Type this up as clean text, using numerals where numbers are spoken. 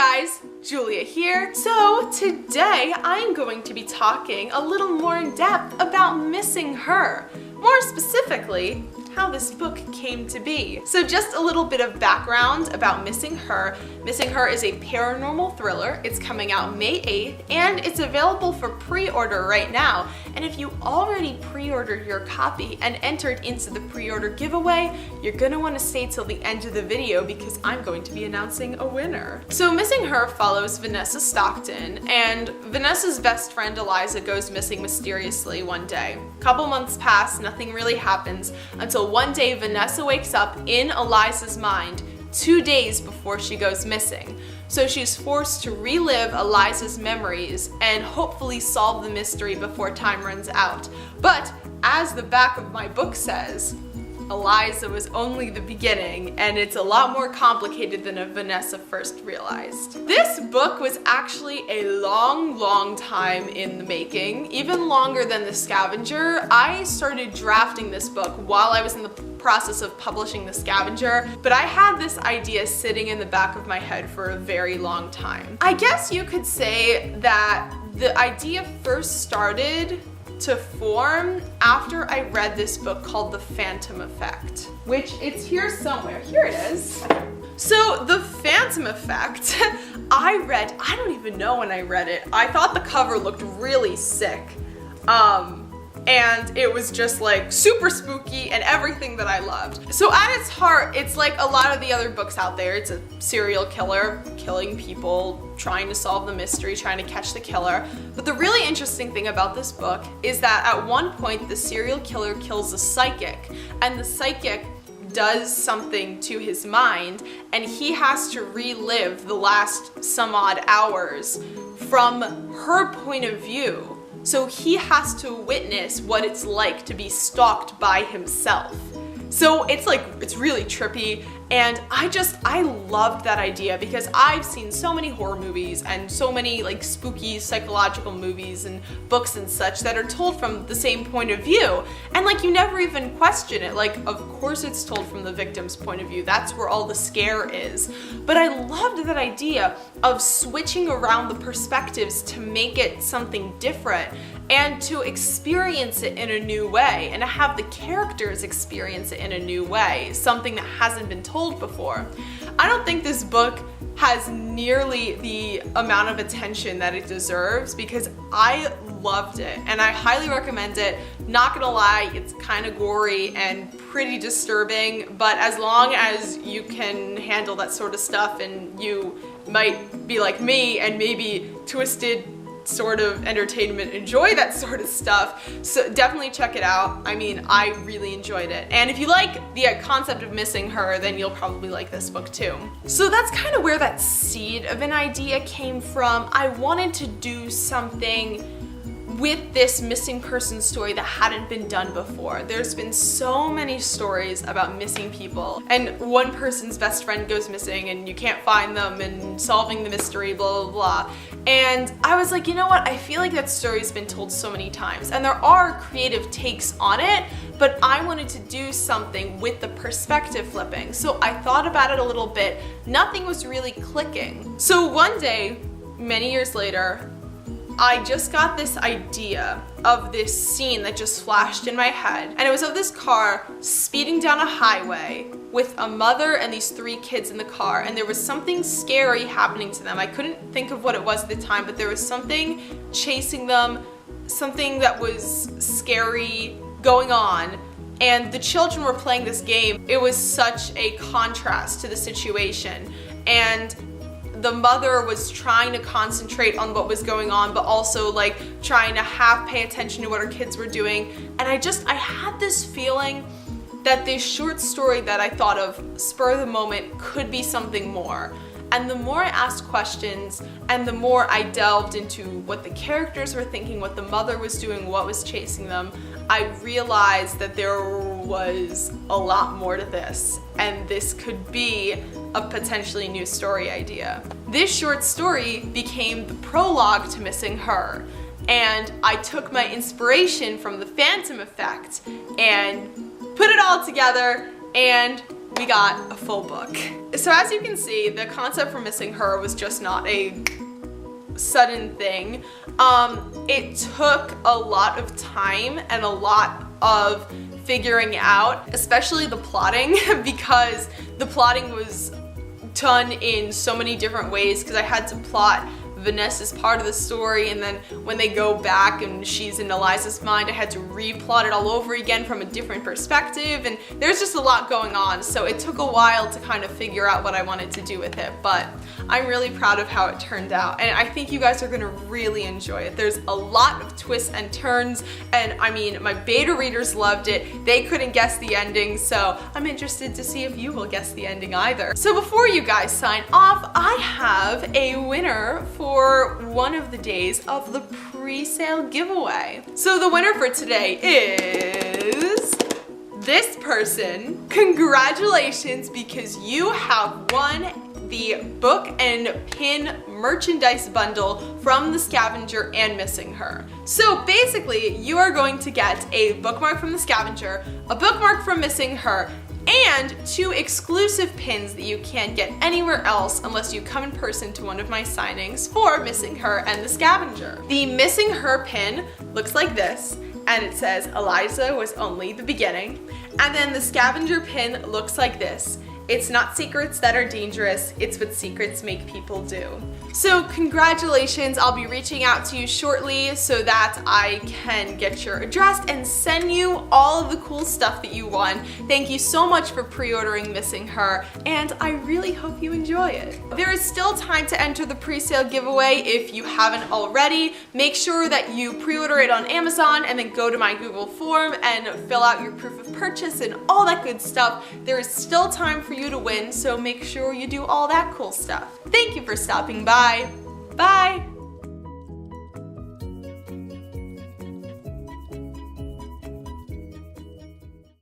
guys, Julia here. So today I'm going to be talking a little more in depth about Missing Her. More specifically, how this book came to be. So just a little bit of background about Missing Her. Missing Her is a paranormal thriller. It's coming out May 8th and it's available for pre-order right now. And if you already pre-ordered your copy and entered into the pre-order giveaway, you're gonna wanna stay till the end of the video because I'm going to be announcing a winner. So Missing Her follows Vanessa Stockton, and Vanessa's best friend Eliza goes missing mysteriously one day. A couple months pass, nothing really happens until one day Vanessa wakes up in Eliza's mind 2 days before she goes missing. So she's forced to relive Eliza's memories and hopefully solve the mystery before time runs out. But as the back of my book says, Eliza was only the beginning, and it's a lot more complicated than Vanessa first realized. This book was actually a long time in the making, even longer than The Scavenger. I started drafting this book while I was in the process of publishing The Scavenger, but I had this idea sitting in the back of my head for a very long time. I guess you could say that the idea first started to form after I read this book called The Phantom Effect, which it's here somewhere. Here it is. So The Phantom Effect, I don't even know when I read it. I thought the cover looked really sick. And it was just like super spooky and everything that I loved. So at its heart, it's like a lot of the other books out there. It's a serial killer killing people, trying to solve the mystery, trying to catch the killer. But the really interesting thing about this book is that at one point the serial killer kills a psychic, and the psychic does something to his mind, and he has to relive the last some odd hours from her point of view. So he has to witness what it's like to be stalked by himself. So it's really trippy, and I loved that idea because I've seen so many horror movies and so many like spooky psychological movies and books and such that are told from the same point of view. And like you never even question it. Like of course it's told from the victim's point of view. That's where all the scare is. But I loved that idea of switching around the perspectives to make it something different and to experience it in a new way and to have the characters experience it in a new way, something that hasn't been told before. I don't think this book has nearly the amount of attention that it deserves because I loved it and I highly recommend it. Not gonna lie, it's kind of gory and pretty disturbing, but as long as you can handle that sort of stuff and you might be like me and maybe twisted sort of entertainment, enjoy that sort of stuff, so definitely check it out. I mean, I really enjoyed it. And if you like the concept of Missing Her, then you'll probably like this book too. So that's kind of where that seed of an idea came from. I wanted to do something with this missing person story that hadn't been done before. There's been so many stories about missing people, and one person's best friend goes missing and you can't find them and solving the mystery, blah, blah, blah. And I was like, you know what? I feel like that story's been told so many times and there are creative takes on it, but I wanted to do something with the perspective flipping. So I thought about it a little bit. Nothing was really clicking. So one day, many years later, I just got this idea of this scene that just flashed in my head, and it was of this car speeding down a highway with a mother and these 3 kids in the car, and there was something scary happening to them. I couldn't think of what it was at the time, but there was something chasing them, something that was scary going on, and the children were playing this game. It was such a contrast to the situation, and the mother was trying to concentrate on what was going on, but also like trying to half pay attention to what her kids were doing. And I had this feeling that this short story that I thought of spur of the moment could be something more. And the more I asked questions and the more I delved into what the characters were thinking, what the mother was doing, what was chasing them, I realized that there was a lot more to this, and this could be a potentially new story idea. This short story became the prologue to Missing Her, and I took my inspiration from The Phantom Effect and put it all together, and we got a full book. So as you can see, the concept for Missing Her was just not a sudden thing. It took a lot of time and a lot of figuring out, especially the plotting, because the plotting was done in so many different ways, because I had to plot Vanessa's part of the story, and then when they go back and she's in Eliza's mind, I had to replot it all over again from a different perspective, and there's just a lot going on, so it took a while to kind of figure out what I wanted to do with it, but I'm really proud of how it turned out, and I think you guys are gonna really enjoy it. There's a lot of twists and turns, and I mean, my beta readers loved it. They couldn't guess the ending, so I'm interested to see if you will guess the ending either. So before you guys sign off, I have a winner for one of the days of the pre-sale giveaway. So the winner for today is this person. Congratulations, because you have won the book and pin merchandise bundle from the Scavenger and Missing Her. So basically, you are going to get a bookmark from the Scavenger, a bookmark from Missing Her, and 2 exclusive pins that you can't get anywhere else unless you come in person to one of my signings for Missing Her and the Scavenger. The Missing Her pin looks like this, and it says Eliza was only the beginning. And then the Scavenger pin looks like this. It's not secrets that are dangerous, it's what secrets make people do. So congratulations, I'll be reaching out to you shortly so that I can get your address and send you all of the cool stuff that you won. Thank you so much for pre-ordering Missing Her, and I really hope you enjoy it. There is still time to enter the pre-sale giveaway if you haven't already. Make sure that you pre-order it on Amazon and then go to my Google form and fill out your proof of purchase and all that good stuff. There is still time for you to win, so make sure you do all that cool stuff. Thank you for stopping by. Bye!